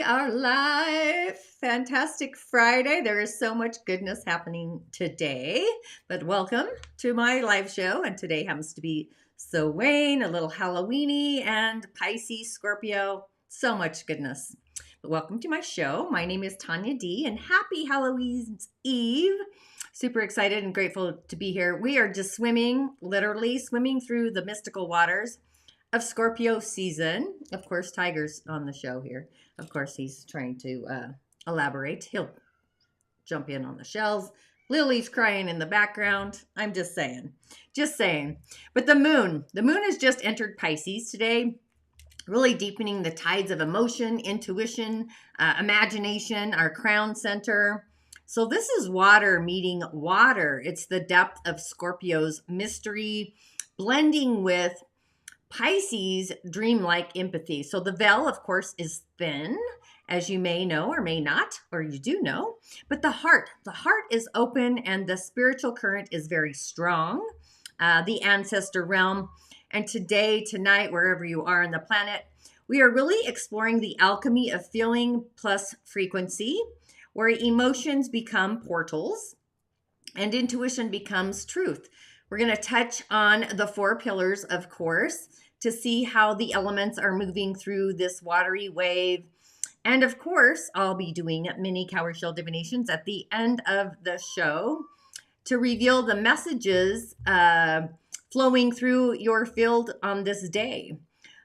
We are live. Fantastic Friday. There is so much goodness happening today. But welcome to my live show. And today happens to be Samhain, a little Halloweeny, and Pisces, Scorpio. So much goodness. But welcome to my show. My name is Tonya Dee, and happy Halloween's Eve. Super excited and grateful to be here. We are just swimming, literally swimming through the mystical waters of Scorpio season. Of course, Tiger's on the show here. Of course, he's trying to elaborate. He'll jump in on the shells. Lily's crying in the background. I'm just saying. But the moon has just entered Pisces today, really deepening the tides of emotion, intuition, imagination, our crown center. So this is water meeting water. It's the depth of Scorpio's mystery, blending with Pisces dreamlike empathy. So the veil, of course, is thin, as you may know or may not, or you do know, but the heart is open and the spiritual current is very strong, the ancestor realm. And today, tonight, wherever you are on the planet, we are really exploring the alchemy of feeling plus frequency, where emotions become portals and intuition becomes truth. We're going to touch on the 4 pillars, of course, to see how the elements are moving through this watery wave. And of course, I'll be doing mini Cowry Shell Divinations at the end of the show to reveal the messages flowing through your field on this day.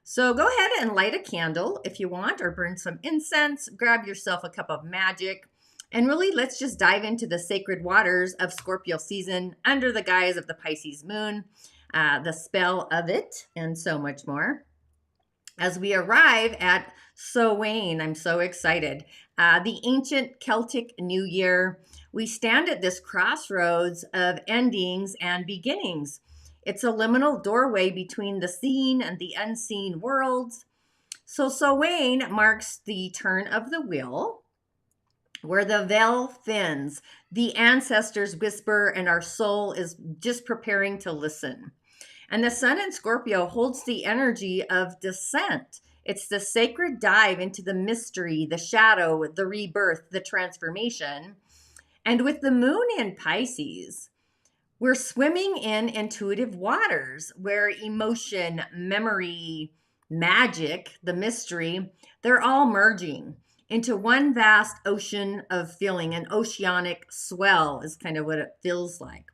So go ahead and light a candle if you want, or burn some incense, grab yourself a cup of magic, and really let's just dive into the sacred waters of Scorpio season under the guise of the Pisces moon, the spell of it, and so much more. As we arrive at Samhain, I'm so excited. The ancient Celtic New Year. We stand at this crossroads of endings and beginnings. It's a liminal doorway between the seen and the unseen worlds. So Samhain marks the turn of the wheel, where the veil thins, the ancestors whisper, and our soul is just preparing to listen. And the sun in Scorpio holds the energy of descent. It's the sacred dive into the mystery, the shadow, the rebirth, the transformation. And with the moon in Pisces, we're swimming in intuitive waters where emotion, memory, magic, the mystery, they're all merging into one vast ocean of feeling. An oceanic swell is kind of what it feels like.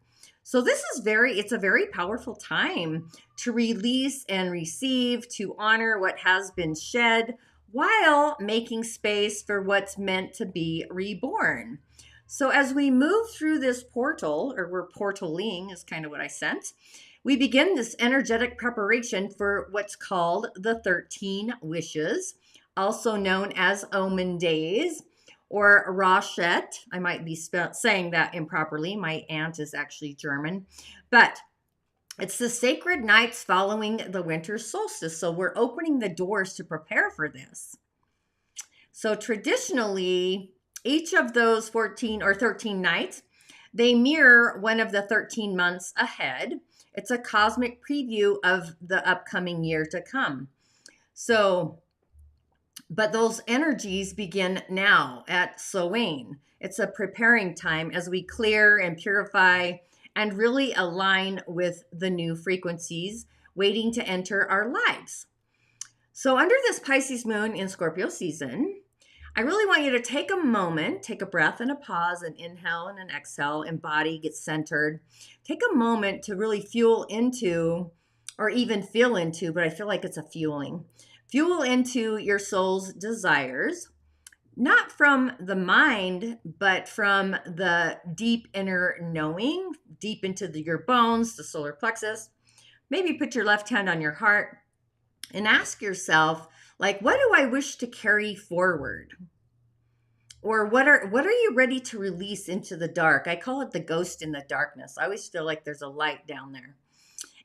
So this is it's a very powerful time to release and receive, to honor what has been shed while making space for what's meant to be reborn. So as we move through this portal, or we're portaling is kind of what I sense, we begin this energetic preparation for what's called the 13 wishes, also known as Omen Days, or Rachet. I might be saying that improperly. My aunt is actually German. But it's the sacred nights following the winter solstice. So we're opening the doors to prepare for this. So traditionally, each of those 14 or 13 nights, they mirror one of the 13 months ahead. It's a cosmic preview of the upcoming year to come. But those energies begin now at Samhain. It's a preparing time as we clear and purify and really align with the new frequencies waiting to enter our lives. So under this Pisces moon in Scorpio season, I really want you to take a moment, take a breath and a pause, an inhale and an exhale, embody, get centered. Take a moment to really fuel into, or even feel into, but I feel like it's a fueling. Fuel into your soul's desires, not from the mind, but from the deep inner knowing, deep into your bones, the solar plexus. Maybe put your left hand on your heart and ask yourself, like, what do I wish to carry forward? Or what are you ready to release into the dark? I call it the ghost in the darkness. I always feel like there's a light down there.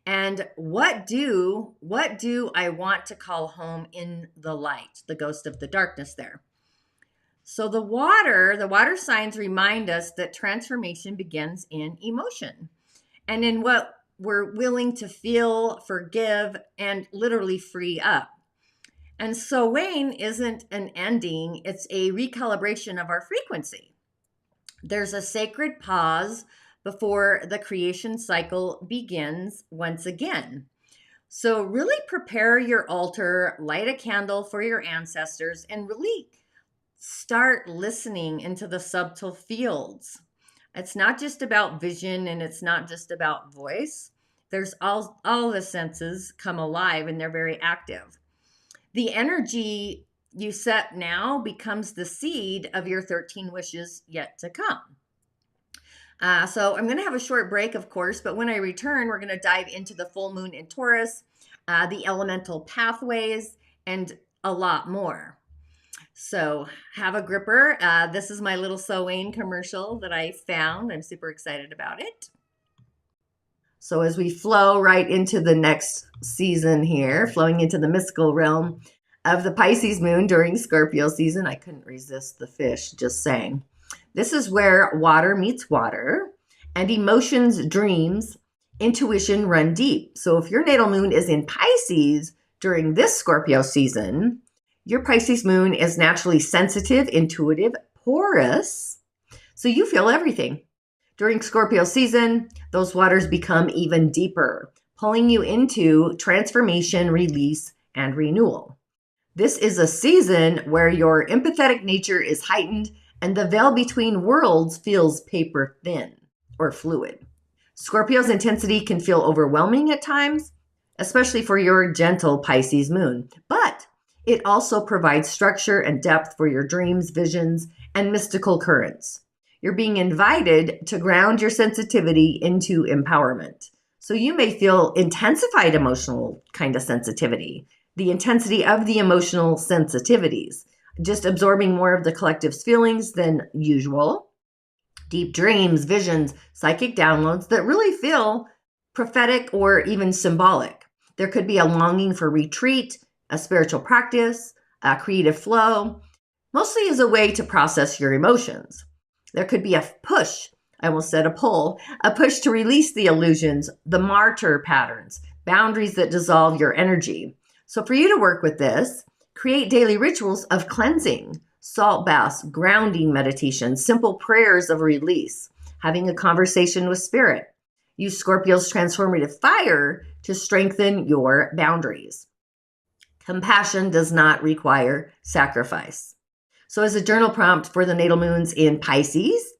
And what do I want to call home in the light, the ghost of the darkness there? So the water signs remind us that transformation begins in emotion and in what we're willing to feel, forgive, and literally free up. And Samhain isn't an ending, it's a recalibration of our frequency. There's a sacred pause before the creation cycle begins once again. So, really prepare your altar, light a candle for your ancestors, and really start listening into the subtle fields. It's not just about vision and it's not just about voice. There's all the senses come alive and they're very active. The energy you set now becomes the seed of your 13 wishes yet to come. So I'm going to have a short break, of course, but when I return, we're going to dive into the full moon in Taurus, the elemental pathways, and a lot more. So have a gripper. This is my little Samhain commercial that I found. I'm super excited about it. So as we flow right into the next season here, flowing into the mystical realm of the Pisces moon during Scorpio season, I couldn't resist the fish, just saying. This is where water meets water and emotions, dreams, intuition run deep. So if your natal moon is in Pisces during this Scorpio season, your Pisces moon is naturally sensitive, intuitive, porous, so you feel everything. During Scorpio season, those waters become even deeper, pulling you into transformation, release, and renewal. This is a season where your empathetic nature is heightened and the veil between worlds feels paper thin or fluid. Scorpio's intensity can feel overwhelming at times, especially for your gentle Pisces moon, but it also provides structure and depth for your dreams, visions, and mystical currents. You're being invited to ground your sensitivity into empowerment. So you may feel intensified emotional kind of sensitivity, the intensity of the emotional sensitivities, just absorbing more of the collective's feelings than usual. Deep dreams, visions, psychic downloads that really feel prophetic or even symbolic. There could be a longing for retreat, a spiritual practice, a creative flow, mostly as a way to process your emotions. There could be a push, I almost said a pull, a push to release the illusions, the martyr patterns, boundaries that dissolve your energy. So for you to work with this, create daily rituals of cleansing, salt baths, grounding meditation, simple prayers of release, having a conversation with spirit. Use Scorpio's transformative fire to strengthen your boundaries. Compassion does not require sacrifice. So as a journal prompt for the natal moons in Pisces,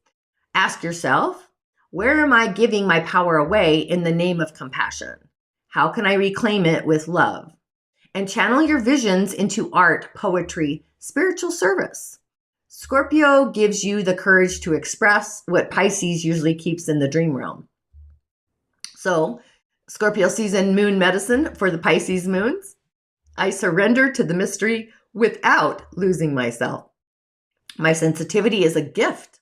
ask yourself, where am I giving my power away in the name of compassion? How can I reclaim it with love? And channel your visions into art, poetry, spiritual service. Scorpio gives you the courage to express what Pisces usually keeps in the dream realm. So, Scorpio season moon medicine for the Pisces moons. I surrender to the mystery without losing myself. My sensitivity is a gift,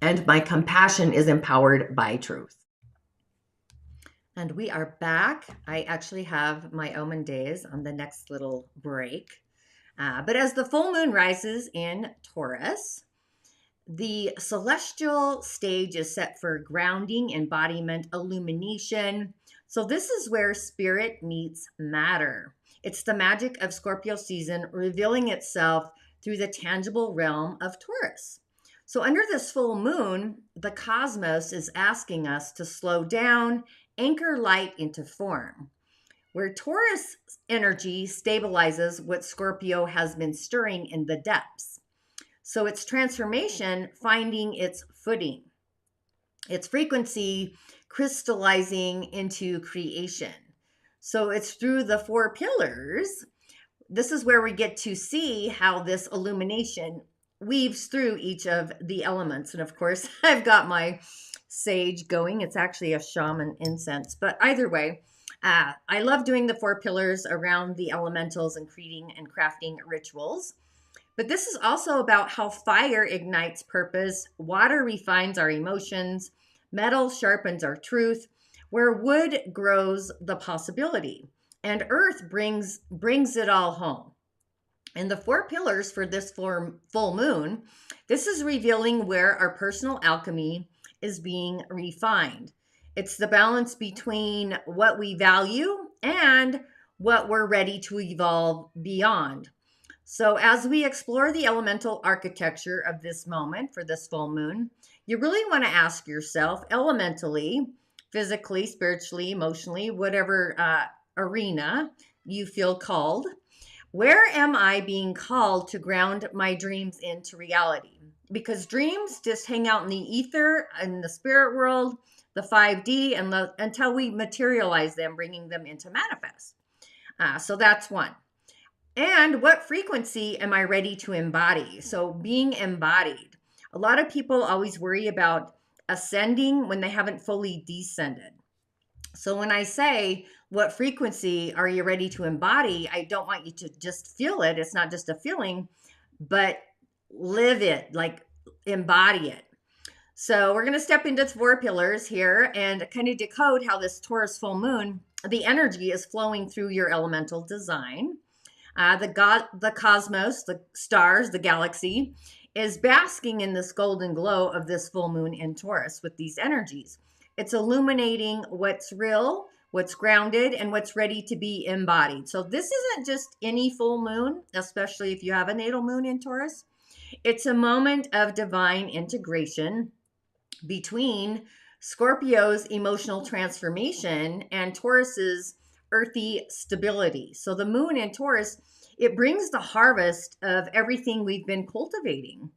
and my compassion is empowered by truth. And we are back. I actually have my omen days on the next little break. But as the full moon rises in Taurus, the celestial stage is set for grounding, embodiment, illumination. So this is where spirit meets matter. It's the magic of Scorpio season revealing itself through the tangible realm of Taurus. So under this full moon, the cosmos is asking us to slow down, anchor light into form. Where Taurus energy stabilizes what Scorpio has been stirring in the depths. So it's transformation finding its footing, its frequency crystallizing into creation. So it's through the four pillars. This is where we get to see how this illumination weaves through each of the elements. And of course, I've got my sage going. It's actually a shaman incense, but either way, I love doing the four pillars around the elementals and creating and crafting rituals. But this is also about how fire ignites purpose, water refines our emotions, metal sharpens our truth, where wood grows the possibility, and earth brings it all home. And the four pillars for this full moon, this is revealing where our personal alchemy is being refined. It's the balance between what we value and what we're ready to evolve beyond. So, as we explore the elemental architecture of this moment for this full moon, you really want to ask yourself elementally, physically, spiritually, emotionally, whatever arena you feel called, where am I being called to ground my dreams into reality? Because dreams just hang out in the ether, in the spirit world, the 5D, until we materialize them, bringing them into manifest. So that's one. And what frequency am I ready to embody? So being embodied. A lot of people always worry about ascending when they haven't fully descended. So when I say, what frequency are you ready to embody? I don't want you to just feel it. It's not just a feeling, but live it, like embody it. So we're going to step into 4 pillars here and kind of decode how this Taurus full moon, the energy is flowing through your elemental design. The cosmos, the stars, the galaxy is basking in this golden glow of this full moon in Taurus with these energies. It's illuminating what's real, what's grounded, and what's ready to be embodied. So this isn't just any full moon, especially if you have a natal moon in Taurus. It's a moment of divine integration between Scorpio's emotional transformation and Taurus's earthy stability. So the moon in Taurus, it brings the harvest of everything we've been cultivating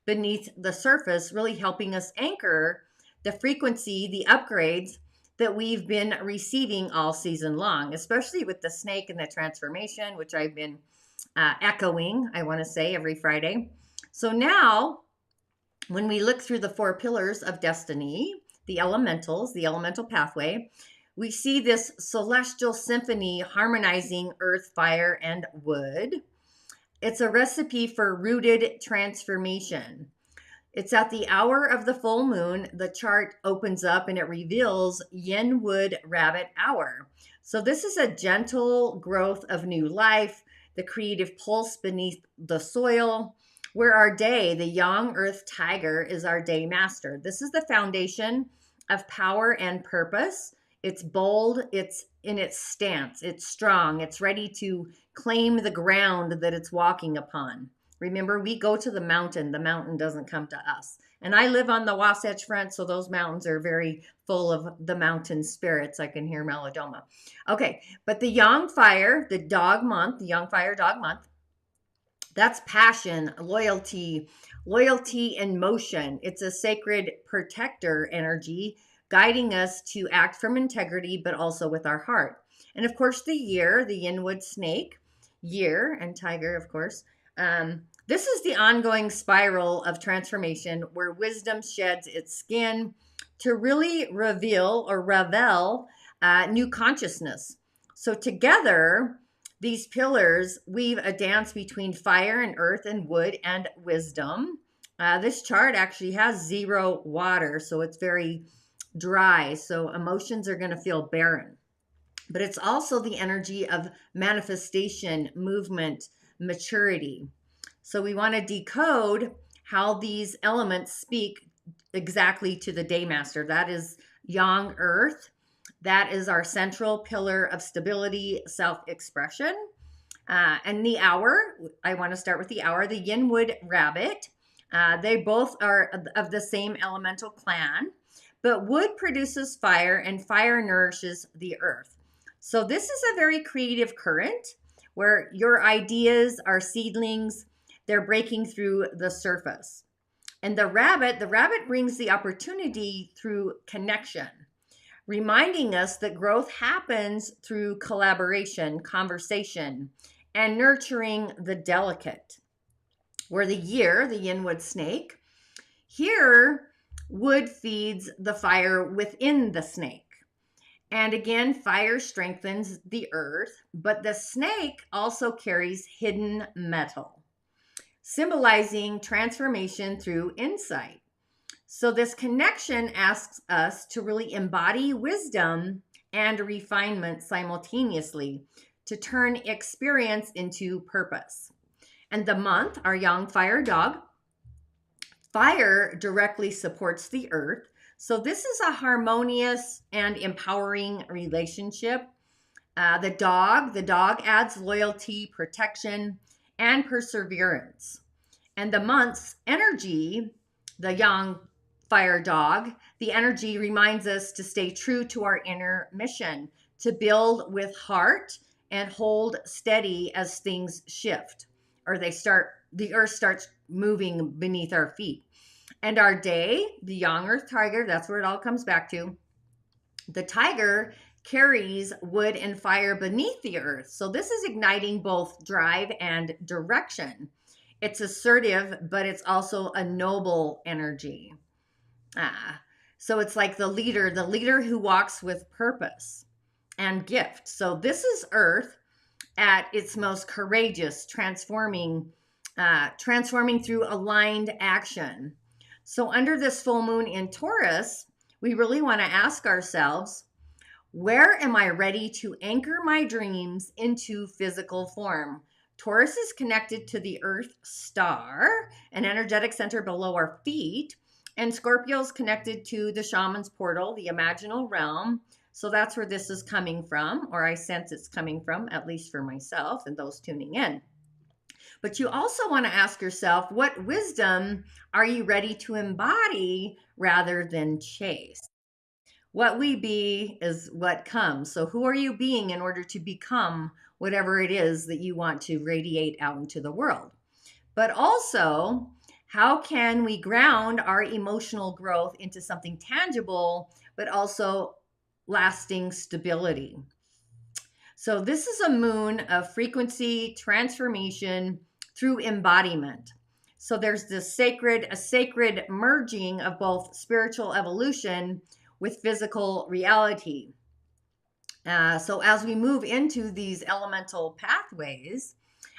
beneath the surface, really helping us anchor the frequency, the upgrades that we've been receiving all season long, especially with the snake and the transformation, which I've been echoing, I want to say, every Friday. So now, when we look through the 4 pillars of destiny, the elementals, the elemental pathway, we see this celestial symphony harmonizing earth, fire, and wood. It's a recipe for rooted transformation. It's at the hour of the full moon, the chart opens up and it reveals Yin Wood Rabbit Hour. So this is a gentle growth of new life, the creative pulse beneath the soil, where our day, the Yang Earth Tiger, is our day master. This is the foundation of power and purpose. It's bold, it's in its stance, it's strong, it's ready to claim the ground that it's walking upon. Remember, we go to the mountain doesn't come to us. And I live on the Wasatch Front, so those mountains are very full of the mountain spirits. I can hear Melodoma. Okay, but the Yang Fire, the dog month, the Yang Fire dog month, that's passion, loyalty in motion. It's a sacred protector energy guiding us to act from integrity, but also with our heart. And of course, the year, the Yinwood snake, year, and tiger, of course. This is the ongoing spiral of transformation where wisdom sheds its skin to really reveal or revel new consciousness. So together, these pillars weave a dance between fire and earth and wood and wisdom. This chart actually has 0 water, so it's very dry. So emotions are going to feel barren. But it's also the energy of manifestation, movement, maturity. So we want to decode how these elements speak exactly to the Daymaster. That is Yang Earth. That is our central pillar of stability, self-expression. And the hour, I want to start with the hour, the Yinwood Rabbit. They both are of the same elemental clan, but wood produces fire and fire nourishes the earth. So this is a very creative current where your ideas are seedlings. They're breaking through the surface. And the rabbit brings the opportunity through connection, reminding us that growth happens through collaboration, conversation, and nurturing the delicate. Where the year, the Yinwood snake, here wood feeds the fire within the snake. And again, fire strengthens the earth, but the snake also carries hidden metal, symbolizing transformation through insight. So this connection asks us to really embody wisdom and refinement simultaneously to turn experience into purpose. And the month, our Yang Fire dog, fire directly supports the earth. So this is a harmonious and empowering relationship. The dog adds loyalty, protection, and perseverance. And the month's energy, the young fire dog, the energy reminds us to stay true to our inner mission, to build with heart and hold steady as things shift or the earth starts moving beneath our feet. And our day, the young earth tiger, that's where it all comes back to. The tiger carries wood and fire beneath the earth. So this is igniting both drive and direction. It's assertive, but it's also a noble energy. So it's like the leader who walks with purpose and gift. So this is Earth at its most courageous, transforming through aligned action. So under this full moon in Taurus, we really want to ask ourselves, where am I ready to anchor my dreams into physical form? Taurus is connected to the Earth star, an energetic center below our feet, and Scorpio is connected to the shaman's portal, the imaginal realm. So that's where this is coming from, or I sense it's coming from, at least for myself and those tuning in. But you also want to ask yourself, what wisdom are you ready to embody rather than chase? What we be is what comes. So who are you being in order to become whatever it is that you want to radiate out into the world? But also, how can we ground our emotional growth into something tangible, but also lasting stability? So this is a moon of frequency, transformation through embodiment. So there's a sacred merging of both spiritual evolution with physical reality. So as we move into these elemental pathways,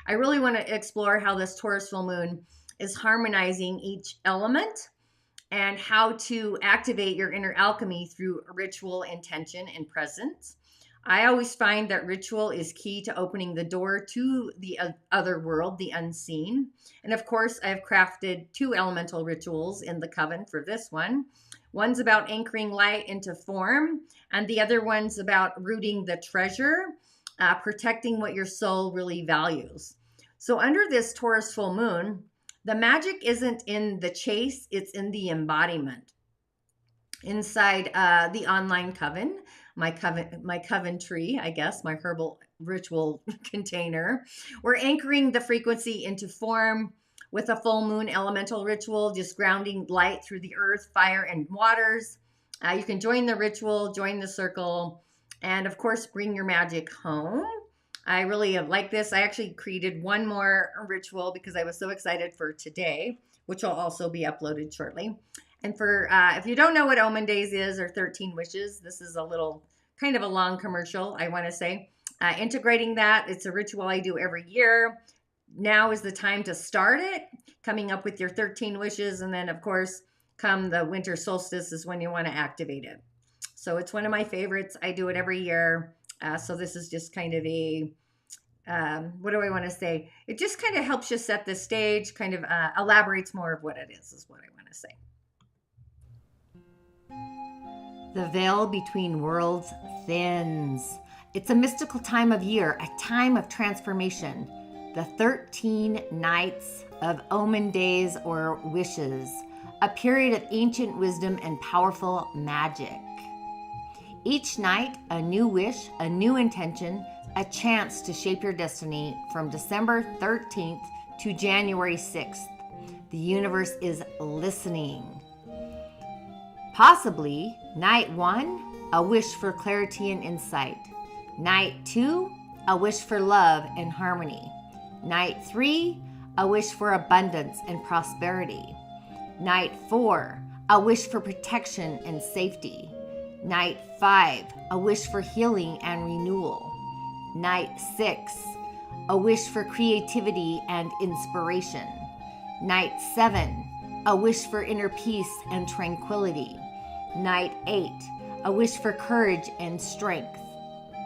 I really want to explore how this Taurus full moon is harmonizing each element and how to activate your inner alchemy through ritual, intention, and presence. I always find that ritual is key to opening the door to the other world, the unseen. And of course, I've crafted 2 elemental rituals in the coven for this one. One's about anchoring light into form, and the other one's about rooting the treasure, protecting what your soul really values. So under this Taurus full moon, the magic isn't in the chase, it's in the embodiment. Inside the online coven, my coven tree, I guess, my herbal ritual container, we're anchoring the frequency into form with a full moon elemental ritual, just grounding light through the earth, fire, and waters. You can join the ritual, join the circle, and of course, bring your magic home. I really like this. I actually created one more ritual because I was so excited for today, which will also be uploaded shortly. And for if you don't know what Omen Days is or 13 Wishes, this is a little kind of a long commercial, I want to say. Integrating that, it's a ritual I do every year. Now is the time to start it, coming up with your 13 wishes. And then, of course, come the winter solstice is when you want to activate it. So it's one of my favorites. I do it every year. So this is just kind of a, what do I want to say? It just kind of helps you set the stage, kind of elaborates more of what it is what I want to say. The veil between worlds thins. It's a mystical time of year, a time of transformation. The 13 nights of Omen Days or Wishes, a period of ancient wisdom and powerful magic. Each night, a new wish, a new intention, a chance to shape your destiny from December 13th to January 6th. The universe is listening. Possibly, night 1, a wish for clarity and insight. Night 2, a wish for love and harmony. Night 3, a wish for abundance and prosperity. Night 4, a wish for protection and safety. Night 5, a wish for healing and renewal. Night 6, a wish for creativity and inspiration. Night 7, a wish for inner peace and tranquility. Night 8, a wish for courage and strength.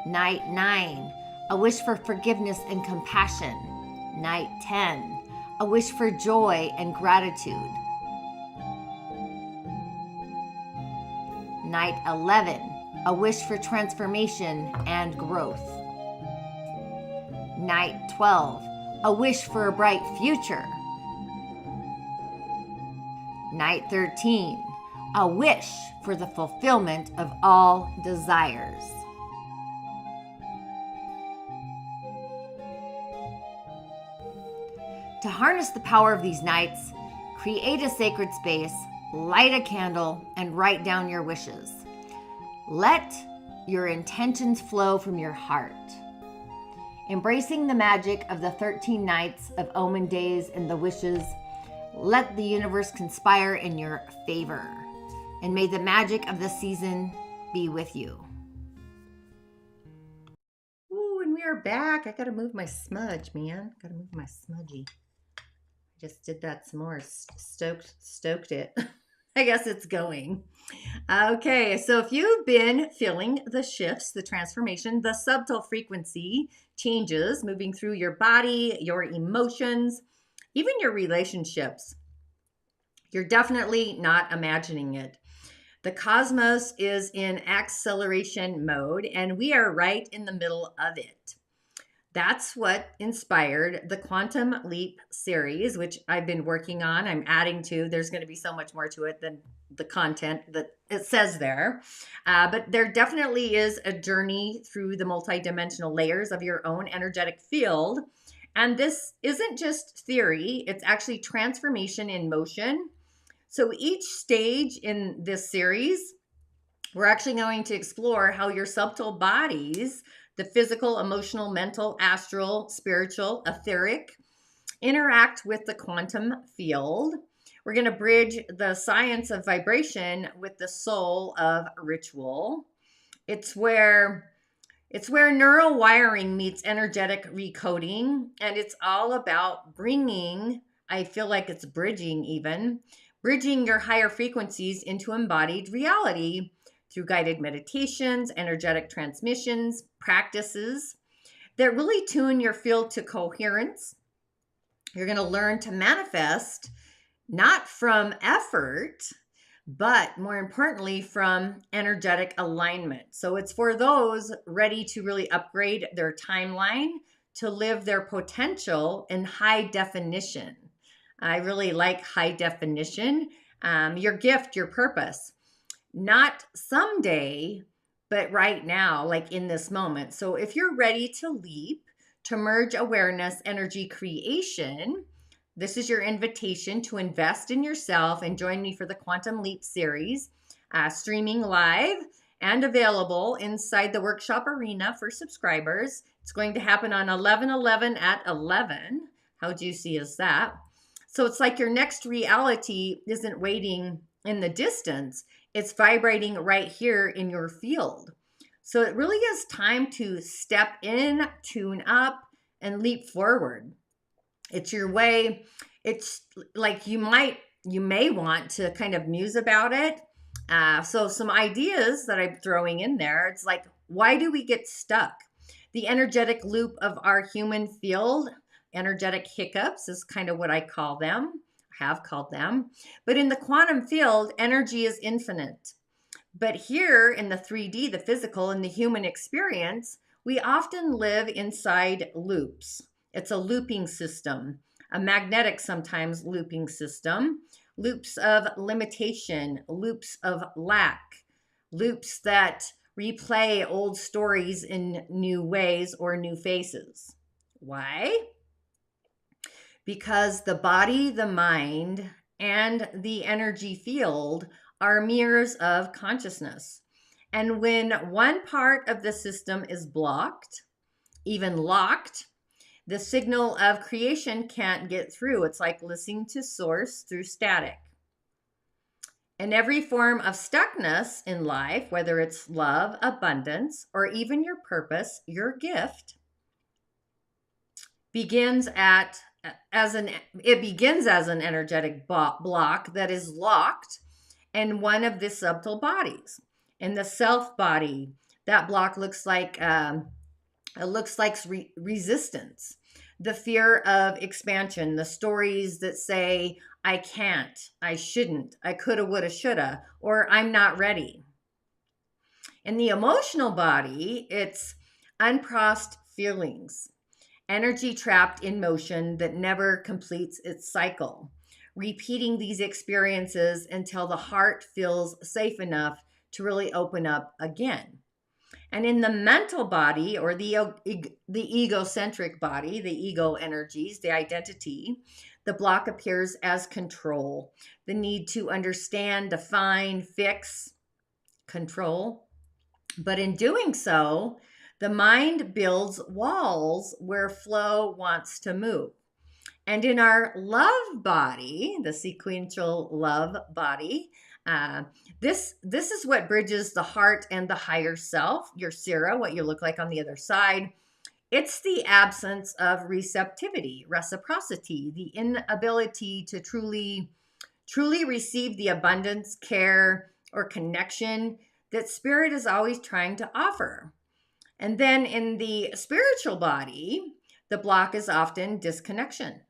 Night 9, a wish for forgiveness and compassion. Night 10, a wish for joy and gratitude. Night 11, a wish for transformation and growth. Night 12, a wish for a bright future. Night 13, a wish for the fulfillment of all desires. To harness the power of these nights, create a sacred space, light a candle, and write down your wishes. Let your intentions flow from your heart. Embracing the magic of the 13 nights of omen days and the wishes, let the universe conspire in your favor. And may the magic of the season be with you. Ooh, and we are back. I gotta move my smudge, man. Gotta move my smudgy. Just did that some more. Stoked it. I guess it's going. Okay, so if you've been feeling the shifts, the transformation, the subtle frequency changes moving through your body, your emotions, even your relationships, you're definitely not imagining it. The cosmos is in acceleration mode, and we are right in the middle of it. That's what inspired the Quantum Leap series, which I've been working on. I'm adding to. There's going to be so much more to it than the content that it says there. But there definitely is a journey through the multidimensional layers of your own energetic field. And this isn't just theory, it's actually transformation in motion. So each stage in this series, we're actually going to explore how your subtle bodies, the physical, emotional, mental, astral, spiritual, etheric, interact with the quantum field. We're going to bridge the science of vibration with the soul of ritual. It's where neural wiring meets energetic recoding, and it's all about bringing, I feel like it's bridging your higher frequencies into embodied reality through guided meditations, energetic transmissions, practices that really tune your field to coherence. You're going to learn to manifest not from effort, but more importantly, from energetic alignment. So it's for those ready to really upgrade their timeline to live their potential in high definition. I really like high definition. Your gift, your purpose. Not someday, but right now, like in this moment. So if you're ready to leap, to merge awareness, energy creation, this is your invitation to invest in yourself and join me for the Quantum Leap series, streaming live and available inside the workshop arena for subscribers. It's going to happen on 11/11 at 11. How juicy is that? So it's like your next reality isn't waiting in the distance. It's vibrating right here in your field. So it really is time to step in, tune up, and leap forward. It's your way. It's like you may want to kind of muse about it. So some ideas that I'm throwing in there. It's like, why do we get stuck? The energetic loop of our human field, energetic hiccups is kind of what I call them, have called them. But in the quantum field, energy is infinite. But here in the 3D, the physical and the human experience, we often live inside loops. It's a looping system, a magnetic sometimes looping system, loops of limitation, loops of lack, loops that replay old stories in new ways or new faces. Why? Because the body, the mind, and the energy field are mirrors of consciousness. And when one part of the system is blocked, even locked, the signal of creation can't get through. It's like listening to source through static. And every form of stuckness in life, whether it's love, abundance, or even your purpose, your gift, begins as an energetic block that is locked in one of the subtle bodies. In the self body, that block looks like resistance, the fear of expansion, the stories that say, I can't, I shouldn't, I coulda, woulda, shoulda, or I'm not ready. In the emotional body, it's unprocessed feelings, energy trapped in motion that never completes its cycle, repeating these experiences until the heart feels safe enough to really open up again. And in the mental body, or the egocentric body, the ego energies, the identity, the block appears as control, the need to understand, define, fix, control. But in doing so, the mind builds walls where flow wants to move. And in our love body, the sequential love body, this is what bridges the heart and the higher self, your Sira, what you look like on the other side. It's the absence of receptivity, reciprocity, the inability to truly receive the abundance, care, or connection that spirit is always trying to offer. And then in the spiritual body, the block is often disconnection.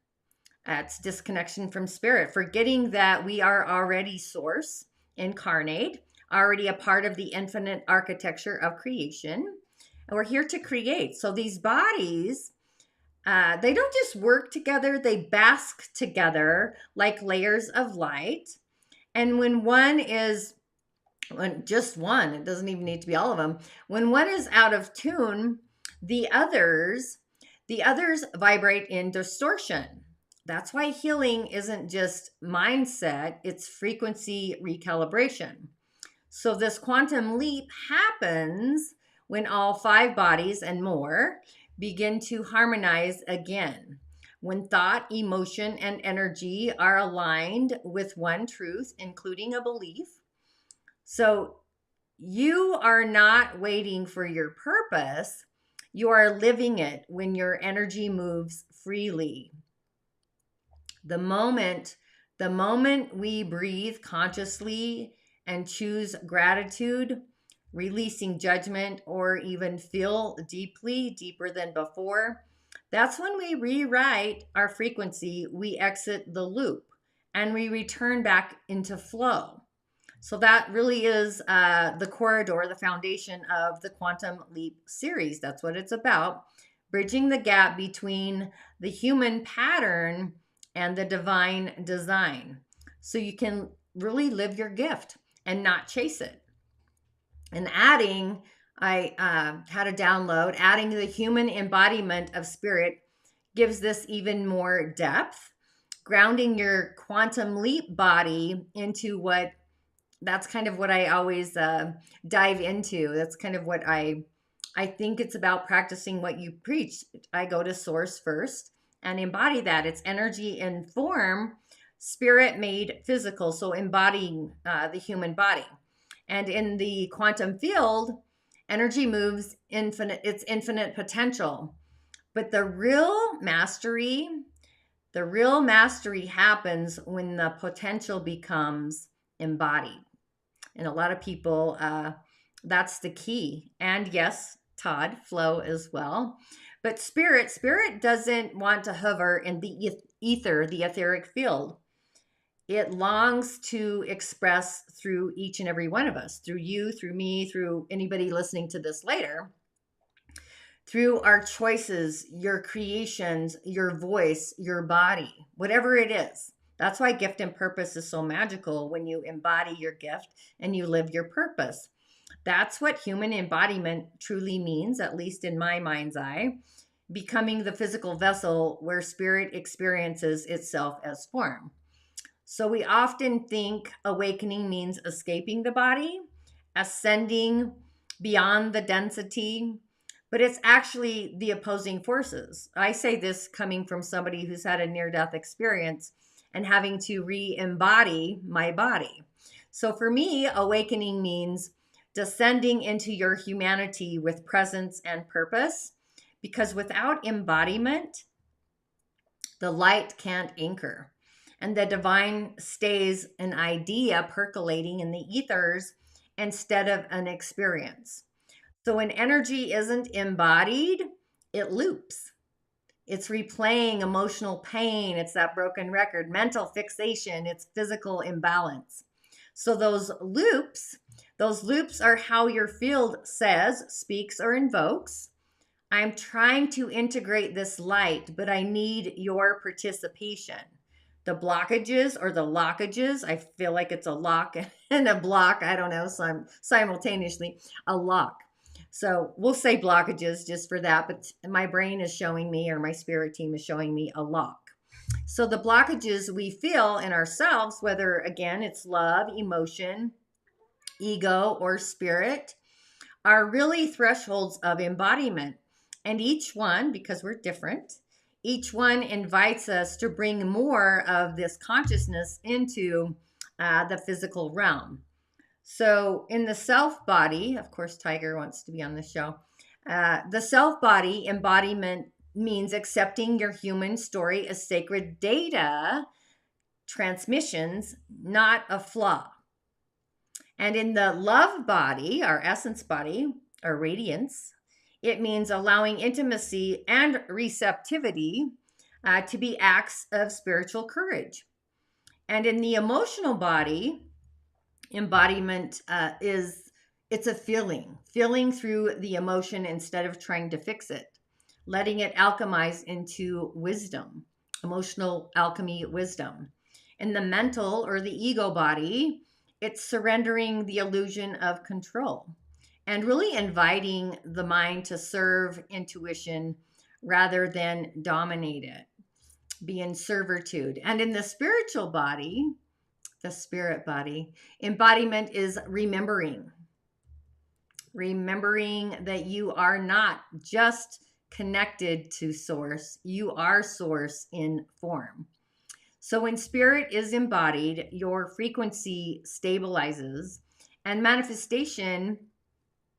It's disconnection from spirit, forgetting that we are already source, incarnate, already a part of the infinite architecture of creation. And we're here to create. So these bodies, they don't just work together, they bask together like layers of light. And when just one, it doesn't even need to be all of them. When one is out of tune, the others vibrate in distortion. That's why healing isn't just mindset, it's frequency recalibration. So this quantum leap happens when all 5 bodies and more begin to harmonize again. When thought, emotion, and energy are aligned with one truth, including a belief. So you are not waiting for your purpose, you are living it when your energy moves freely. The moment we breathe consciously and choose gratitude, releasing judgment, or even feel deeper than before, that's when we rewrite our frequency, we exit the loop, and we return back into flow. So that really is the corridor, the foundation of the Quantum Leap series. That's what it's about, bridging the gap between the human pattern and the divine design, so you can really live your gift and not chase it. And I had a download, adding the human embodiment of spirit gives this even more depth, grounding your quantum leap body into that's kind of what I always dive into. That's kind of what I think it's about, practicing what you preach. I go to source first and embody that. It's energy in form, spirit made physical. So embodying the human body. And in the quantum field, energy moves its infinite potential. But the real mastery happens when the potential becomes embodied. And a lot of people, that's the key. And yes, Todd, flow as well. But spirit doesn't want to hover in the ether, the etheric field. It longs to express through each and every one of us, through you, through me, through anybody listening to this later, through our choices, your creations, your voice, your body, whatever it is. That's why gift and purpose is so magical, when you embody your gift and you live your purpose. That's what human embodiment truly means, at least in my mind's eye, becoming the physical vessel where spirit experiences itself as form. So we often think awakening means escaping the body, ascending beyond the density, but it's actually the opposing forces. I say this coming from somebody who's had a near-death experience and having to re-embody my body. So for me, awakening means descending into your humanity with presence and purpose, because without embodiment, the light can't anchor, and the divine stays an idea percolating in the ethers instead of an experience. So when energy isn't embodied, it loops. It's replaying emotional pain. It's that broken record, mental fixation. It's physical imbalance. So those loops, Those loops are how your field says, speaks, or invokes. I'm trying to integrate this light, but I need your participation. The blockages or the lockages, I feel like it's a lock and a block. I don't know, so I'm simultaneously a lock. So we'll say blockages just for that, but my brain is showing me, or my spirit team is showing me, a lock. So the blockages we feel in ourselves, whether again it's love, emotion, ego, or spirit, are really thresholds of embodiment. And each one, because we're different, each one invites us to bring more of this consciousness into the physical realm. So in the self body, of course, Tiger wants to be on the show. The self body embodiment means accepting your human story as sacred data transmissions, not a flaw. And in the love body, our essence body, our radiance, it means allowing intimacy and receptivity to be acts of spiritual courage. And in the emotional body, embodiment it's a feeling through the emotion instead of trying to fix it, letting it alchemize into wisdom, emotional alchemy, wisdom. In the mental or the ego body, it's surrendering the illusion of control and really inviting the mind to serve intuition rather than dominate it, be in servitude. And in the spiritual body, the spirit body, embodiment is remembering that you are not just connected to source, you are source in form. So when spirit is embodied, your frequency stabilizes, and manifestation,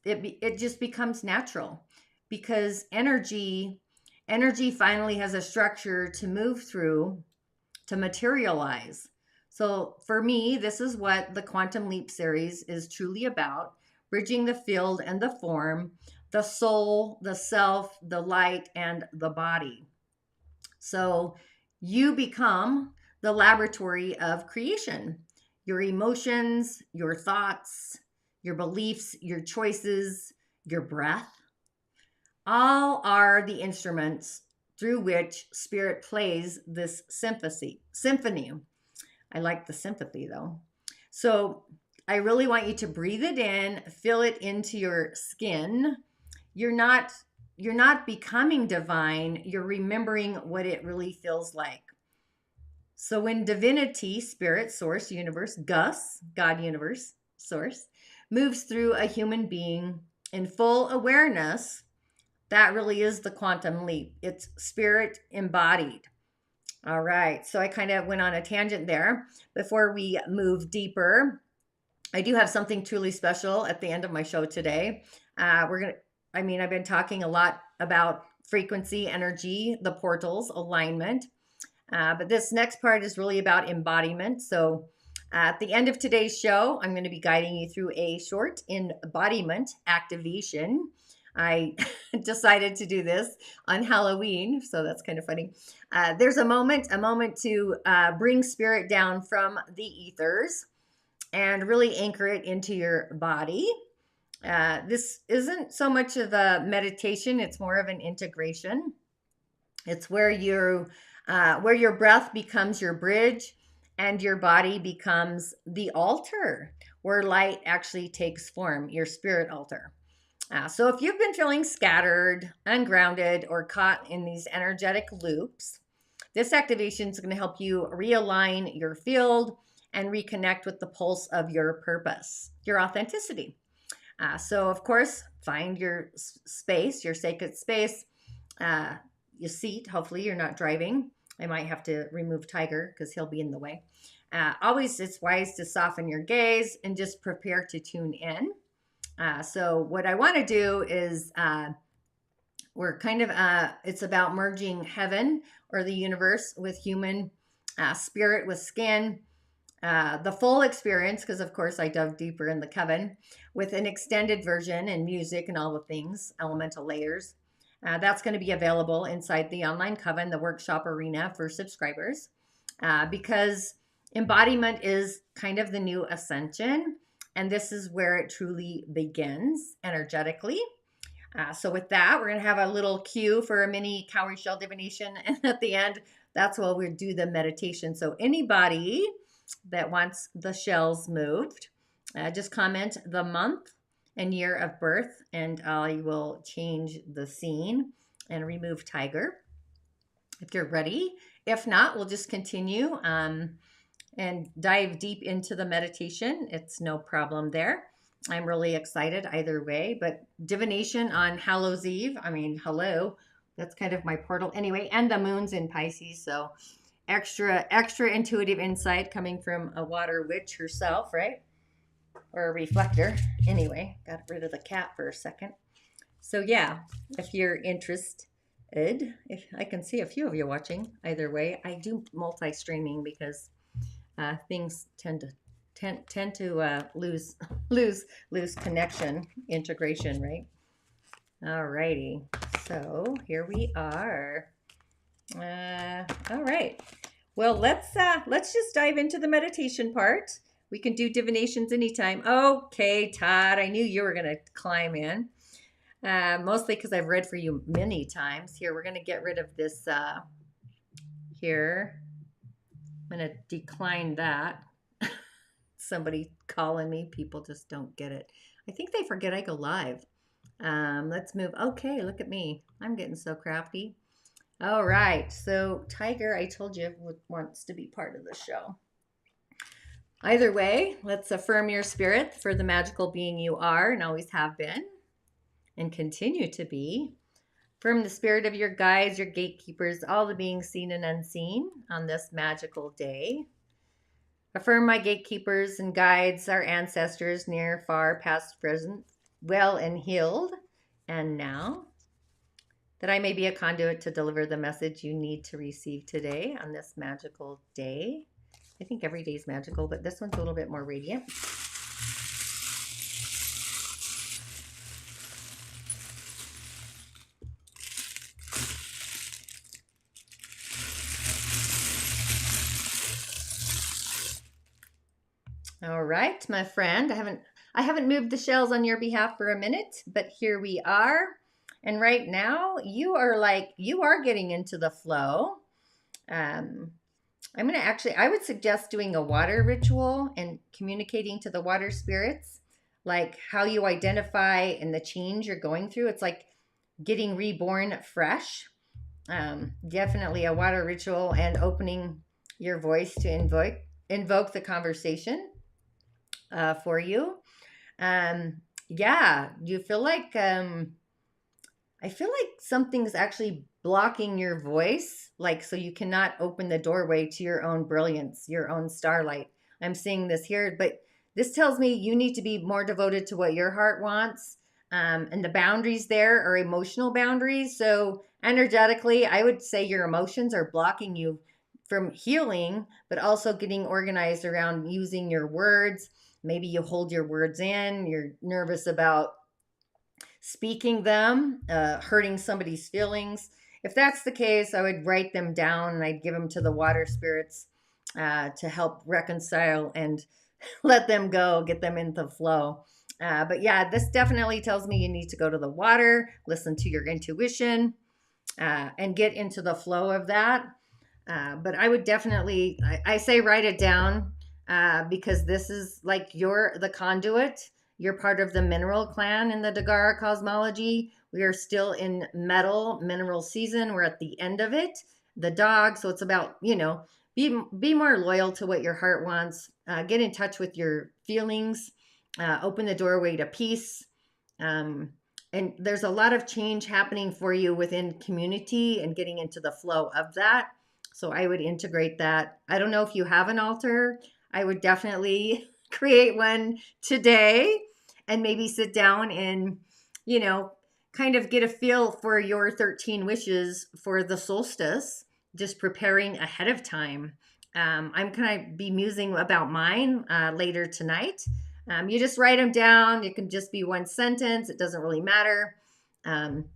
it just becomes natural, because energy finally has a structure to move through, to materialize. So for me, this is what the Quantum Leap series is truly about: bridging the field and the form, the soul, the self, the light, and the body. So you become the laboratory of creation. Your emotions, your thoughts, your beliefs, your choices, your breath, all are the instruments through which spirit plays this symphony. I like the sympathy though. So I really want you to breathe it in, feel it into your skin. You're not becoming divine, you're remembering what it really feels like. So when divinity, spirit, source, universe, Gus, God, universe, source, moves through a human being in full awareness, that really is the quantum leap. It's spirit embodied. All right, so I kind of went on a tangent there. Before we move deeper, I do have something truly special at the end of my show today. I've been talking a lot about frequency, energy, the portals, alignment. But this next part is really about embodiment. So at the end of today's show, I'm going to be guiding you through a short embodiment activation. I decided to do this on Halloween, so that's kind of funny. There's a moment to bring spirit down from the ethers and really anchor it into your body. This isn't so much of a meditation, it's more of an integration. It's where your breath becomes your bridge and your body becomes the altar where light actually takes form, your spirit altar. So if you've been feeling scattered, ungrounded, or caught in these energetic loops, this activation is going to help you realign your field and reconnect with the pulse of your purpose, your authenticity. So of course, find your space, your sacred space, your seat. Hopefully you're not driving. I might have to remove Tiger because he'll be in the way. Always, it's wise to soften your gaze and just prepare to tune in. So what I want to do is it's about merging heaven or the universe with human, spirit with skin, the full experience, because of course I dug deeper in the coven, with an extended version and music and all the things, elemental layers. That's going to be available inside the online coven, the workshop arena for subscribers, because embodiment is kind of the new ascension. And this is where it truly begins energetically. So with that, we're going to have a little cue for a mini Cowry Shell Divination. And at the end, that's where we'll do the meditation. So anybody that wants the shells moved, just comment the month and year of birth, and I will change the scene and remove Tiger if you're ready. If not, we'll just continue and dive deep into the meditation. It's no problem there. I'm really excited either way, but divination on Hallows Eve, I mean, hello, that's kind of my portal anyway, and the moon's in Pisces, so extra intuitive insight coming from a water witch herself, right? Or a reflector. Anyway, got rid of the cat for a second. So yeah, if you're interested, if I can see a few of you watching either way. I do multi-streaming because things tend to lose connection, integration, right? Alrighty, so here we are. All right. Well, let's just dive into the meditation part. We can do divinations anytime. Okay, Todd, I knew you were gonna climb in. Mostly because I've read for you many times. Here, we're gonna get rid of this here. I'm gonna decline that. Somebody calling me. People just don't get it. I think they forget I go live. Let's move. Okay, look at me. I'm getting so crafty. All right. So Tiger, I told you, wants to be part of the show. Either way, let's affirm your spirit for the magical being you are and always have been and continue to be. Affirm the spirit of your guides, your gatekeepers, all the beings seen and unseen on this magical day. Affirm my gatekeepers and guides, our ancestors, near, far, past, present, well and healed, and now, that I may be a conduit to deliver the message you need to receive today on this magical day. I think every day is magical, but this one's a little bit more radiant. All right, my friend, I haven't moved the shells on your behalf for a minute, but here we are. And right now you are getting into the flow. I would suggest doing a water ritual and communicating to the water spirits, like how you identify and the change you're going through. It's like getting reborn fresh. Definitely a water ritual and opening your voice to invoke the conversation for you. Yeah, you feel like I feel like something's actually blocking your voice, like so you cannot open the doorway to your own brilliance, your own starlight. I'm seeing this here, but this tells me you need to be more devoted to what your heart wants. And the boundaries there are emotional boundaries. So energetically, I would say your emotions are blocking you from healing, but also getting organized around using your words. Maybe you hold your words in, you're nervous about speaking them, hurting somebody's feelings. If that's the case, I would write them down and I'd give them to the water spirits to help reconcile and let them go, get them into the flow. But yeah, this definitely tells me you need to go to the water, listen to your intuition, and get into the flow of that. But I would definitely, I say write it down because this is like you're the conduit. You're part of the mineral clan in the Dagara cosmology. We are still in mineral season. We're at the end of it. The dog. So it's about, be more loyal to what your heart wants. Get in touch with your feelings. Open the doorway to peace. And there's a lot of change happening for you within community and getting into the flow of that. So I would integrate that. I don't know if you have an altar. I would definitely create one today and maybe sit down and, kind of get a feel for your 13 wishes for the solstice, just preparing ahead of time. I'm going to be musing about mine later tonight. You just write them down. It can just be one sentence. It doesn't really matter. And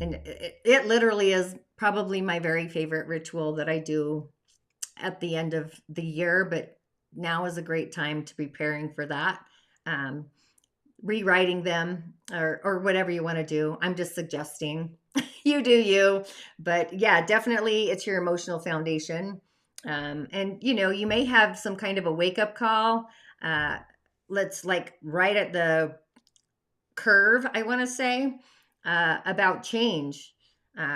it literally is probably my very favorite ritual that I do at the end of the year, but now is a great time to preparing for that. Um, Rewriting them or whatever you want to do. I'm just suggesting you do you. But yeah, definitely it's your emotional foundation. And you know, you may have some kind of a wake up call. Let's like right at the curve, I want to say, about change.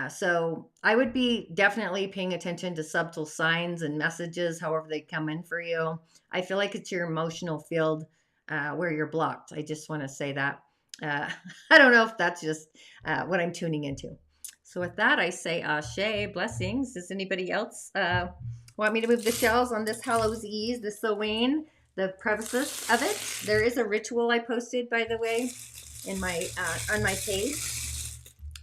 So I would be definitely paying attention to subtle signs and messages, however they come in for you. I feel like it's your emotional field where you're blocked. I just want to say that. Uh, I don't know if that's just what I'm tuning into. So with that, I say ashe, blessings. Does anybody else want me to move the shells on this Hallows Eve, the Samhain, the premises of it? There is a ritual I posted, by the way, in my on my page,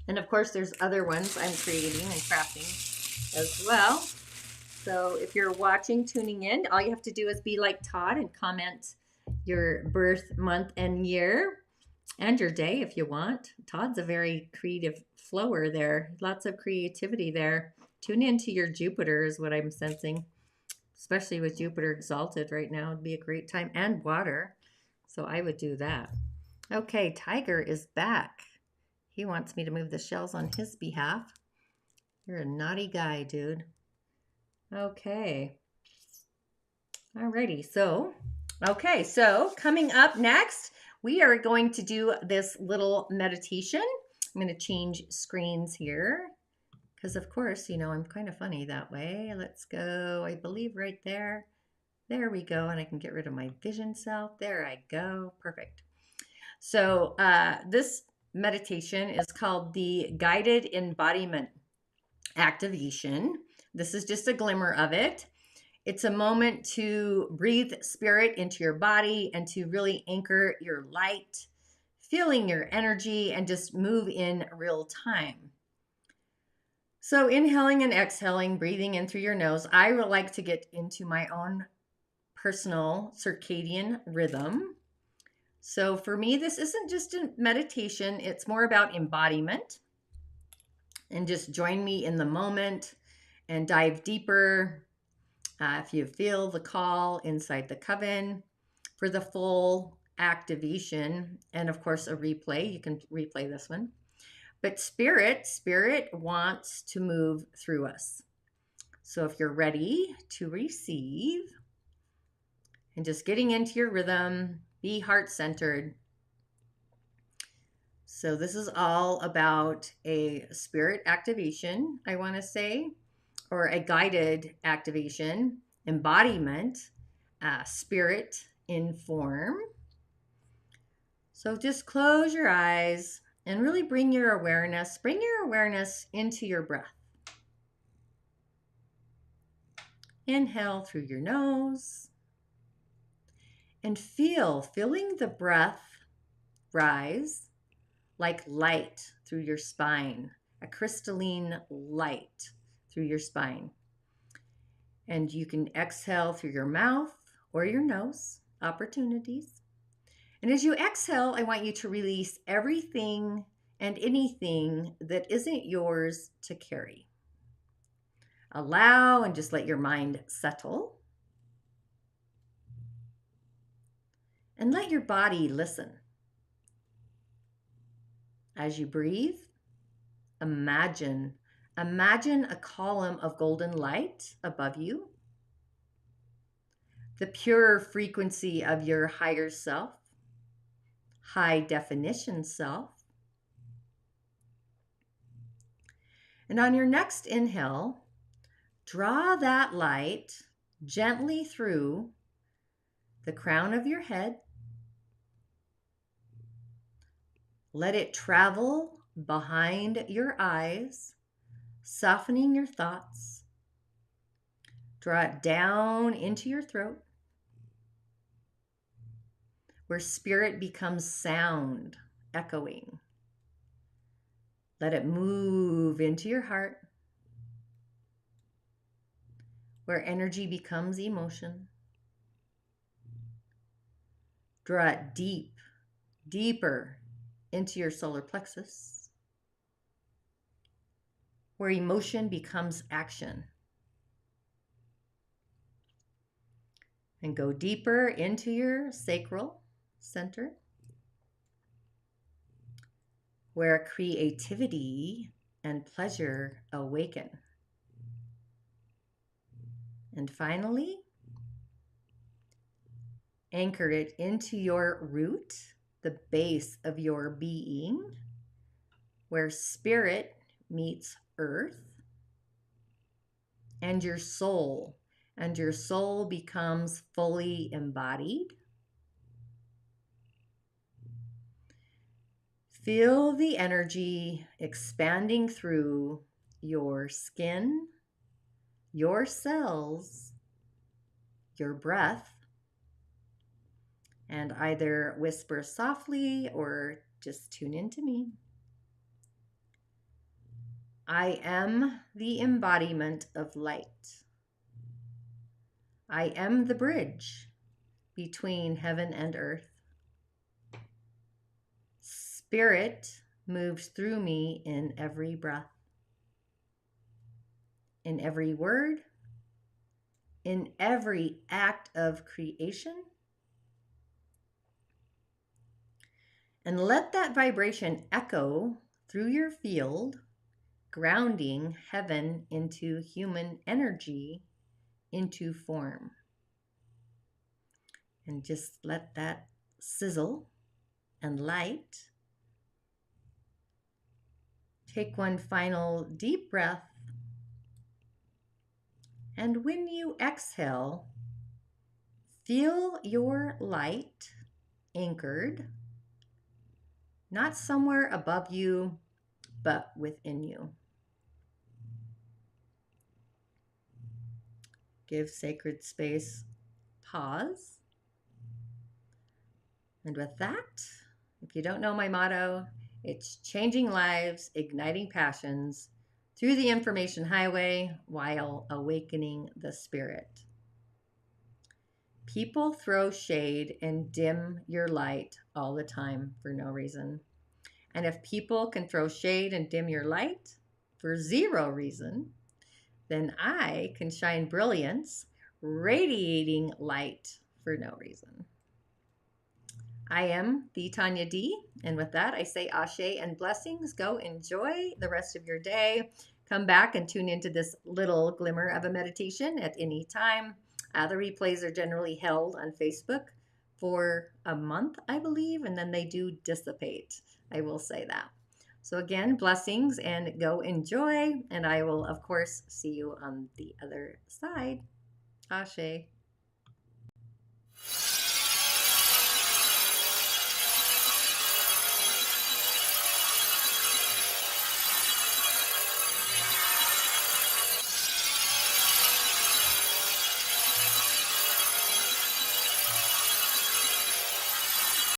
and of course there's other ones I'm creating and crafting as well. So if you're watching, tuning in, all you have to do is be like Todd and comment your birth month and year and your day if you want. Todd's a very creative flower there, lots of creativity there. Tune into your Jupiter is what I'm sensing, especially with Jupiter exalted right now. It'd be a great time, and water, so I would do that. Okay, Tiger is back. He wants me to move the shells on his behalf. You're a naughty guy, dude. Okay. Alrighty, so coming up next, we are going to do this little meditation. I'm going to change screens here because, of course, you know, I'm kind of funny that way. Let's go, I believe, right there. There we go, and I can get rid of my vision self. There I go. Perfect. So this meditation is called the Guided Embodiment Activation. This is just a glimmer of it. It's a moment to breathe spirit into your body and to really anchor your light, feeling your energy, and just move in real time. So inhaling and exhaling, breathing in through your nose. I would like to get into my own personal circadian rhythm. So for me, this isn't just a meditation, it's more about embodiment. And just join me in the moment and dive deeper. If you feel the call inside the coven for the full activation, and of course a replay, you can replay this one. But spirit wants to move through us. So if you're ready to receive and just getting into your rhythm, be heart-centered. So this is all about a spirit activation, I want to say, or a guided activation, embodiment, spirit in form. So just close your eyes and really bring your awareness into your breath. Inhale through your nose and feeling the breath rise like light through your spine, a crystalline light through your spine. And you can exhale through your mouth or your nose, opportunities. And as you exhale, I want you to release everything and anything that isn't yours to carry. Allow and just let your mind settle. And let your body listen. As you breathe, imagine a column of golden light above you, the pure frequency of your higher self, high definition self. And on your next inhale, draw that light gently through the crown of your head. Let it travel behind your eyes, softening your thoughts. Draw it down into your throat, where spirit becomes sound, echoing. Let it move into your heart, where energy becomes emotion. Draw it deeper into your solar plexus, where emotion becomes action. and go deeper into your sacral center, where creativity and pleasure awaken. And finally, anchor it into your root, the base of your being, where spirit meets earth, and your soul becomes fully embodied. Feel the energy expanding through your skin, your cells, your breath, and either whisper softly or just tune into me. I am the embodiment of light. I am the bridge between heaven and earth. Spirit moves through me in every breath, in every word, in every act of creation. And let that vibration echo through your field, grounding heaven into human energy, into form. And just let that sizzle and light. Take one final deep breath. And when you exhale, feel your light anchored, not somewhere above you, but within you. Give sacred space pause. And with that, if you don't know my motto, it's changing lives, igniting passions through the information highway while awakening the spirit. People throw shade and dim your light all the time for no reason. And if people can throw shade and dim your light for zero reason, then I can shine brilliance, radiating light for no reason. I am the Tonya Dee, and with that, I say ashe and blessings. Go enjoy the rest of your day. Come back and tune into this little glimmer of a meditation at any time. The replays are generally held on Facebook for a month, I believe, and then they do dissipate. I will say that. So again, blessings and go enjoy, and I will, of course, see you on the other side. Ashe.